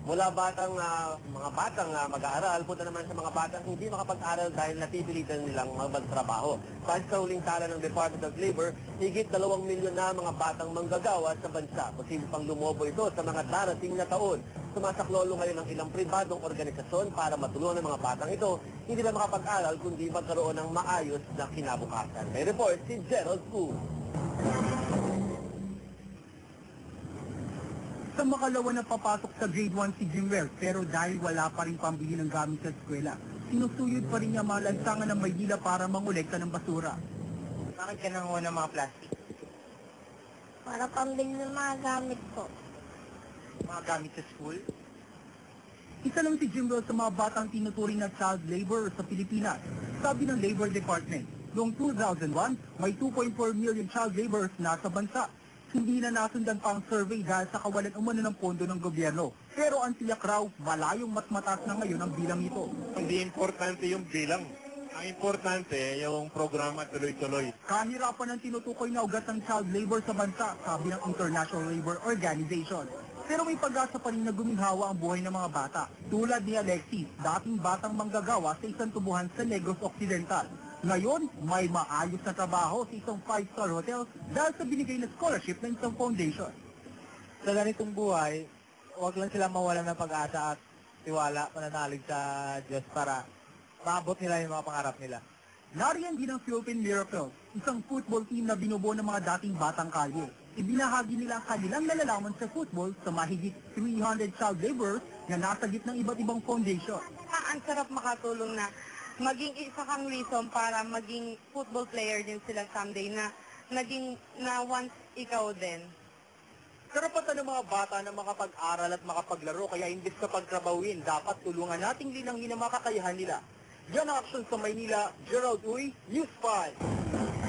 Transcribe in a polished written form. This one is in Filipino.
Mula mga batang mag-aaral, punta naman sa mga batang hindi makapag-aral dahil napipilitan nilang magtrabaho. Base sa huling tala ng Department of Labor, higit 2 milyon na mga batang manggagawa sa bansa. Posible pang lumobo ito sa mga darating na taon. Sumasaklolo ngayon ang ilang pribadong organisasyon para matulungan ng mga batang ito hindi na makapag-aral kundi magkaroon ng maayos na kinabukasan. May report si Gerald Fu. Sa makalawa na papasok sa grade 1 si Jimwell pero dahil wala pa rin pambili ng gamit sa eskwela, sinusuyod pa rin niya mga lansangan ng Maynila para mangolekta ng basura. Bakit ka nanguha ng mga plastic? Para pambili ng mga gamit ko. Mga gamit sa school? Isa lang si Jimwell sa mga batang tinuturing na child labor sa Pilipinas. Sabi ng Labor Department, noong 2001, may 2.4 million child laborers na sa bansa. Hindi na nasundan pa ang survey dahil sa kawalan umano ng pondo ng gobyerno. Pero ang tiyak raw, malayong mas mataas na ngayon ang bilang ito. Hindi importante yung bilang. Ang importante, yung programa tuloy-tuloy. Kahirapan ang tinutukoy na ugat ng child labor sa bansa, sabi ng International Labor Organization. Pero may pag-asa pa rin na guminhawa ang buhay ng mga bata. Tulad ni Alexis, dating batang manggagawa sa isang tubuhan sa Negros Occidental. Ngayon, may maayos na trabaho sa isang 5-star hotel dahil sa binigay na scholarship ng isang foundation. Sa ganitong buhay, huwag lang sila mawalan ng pag-asa at tiwala, pananalig sa Diyos para maabot nila yung mga pangarap nila. Nariyan din ang Philippine Miracles, isang football team na binubuo ng mga dating batang kalye. Ibinahagi nila ang kanilang nalalaman sa football sa mahigit 300 child laborers na nasa gitnang iba't ibang foundation. Ang sarap makatulong na maging isa kang reason para maging football player din sila someday na once ikaw din. Karapatan ng mga bata na makapag-aral at makapaglaro kaya imbis na pagtrabawin, dapat tulungan nating linangin ang mga kakayahan nila. Yan ang aksyon sa Maynila, Gerald Uy, News 5.